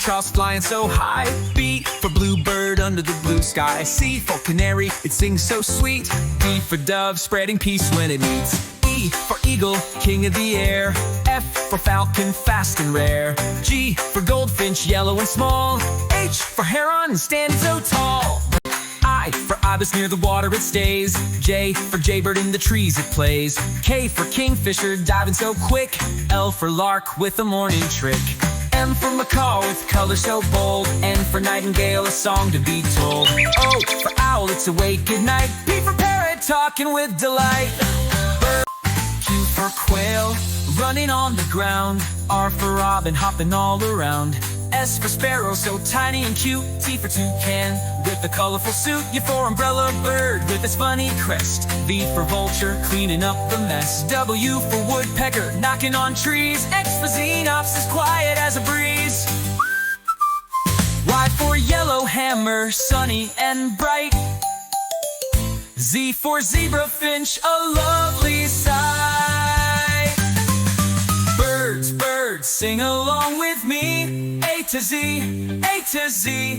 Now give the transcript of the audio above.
Albatross flying so high. B for bluebird under the blue sky. C for canary, it sings so sweet. D for dove, spreading peace when it meets. E for eagle, king of the air. F for falcon, fast and rare. G for goldfinch, yellow and small. H for heron, standing so tall. I for ibis, near the water it stays. J for jaybird, in the trees it plays. K for kingfisher, diving so quick. L for lark, with a morning trick. M for macaw, with colors so bold. N for nightingale, a song to be told. O for owl, it's awake at night. P for parrot, talking with delight. Q for quail, running on the ground. R for robin, hopping all around. S for sparrow, so tiny and cute. T for toucan, with a colorful suit. U for umbrella bird, with its funny crest. V for vulture, cleaning up the mess. W for woodpecker, knocking on trees. X for xenops, as quiet as a breeze. Y for yellow hammer, sunny and bright. Z for zebra finch, a lovely sight. Birds, birds, sing along with me. A to Z, A to Z.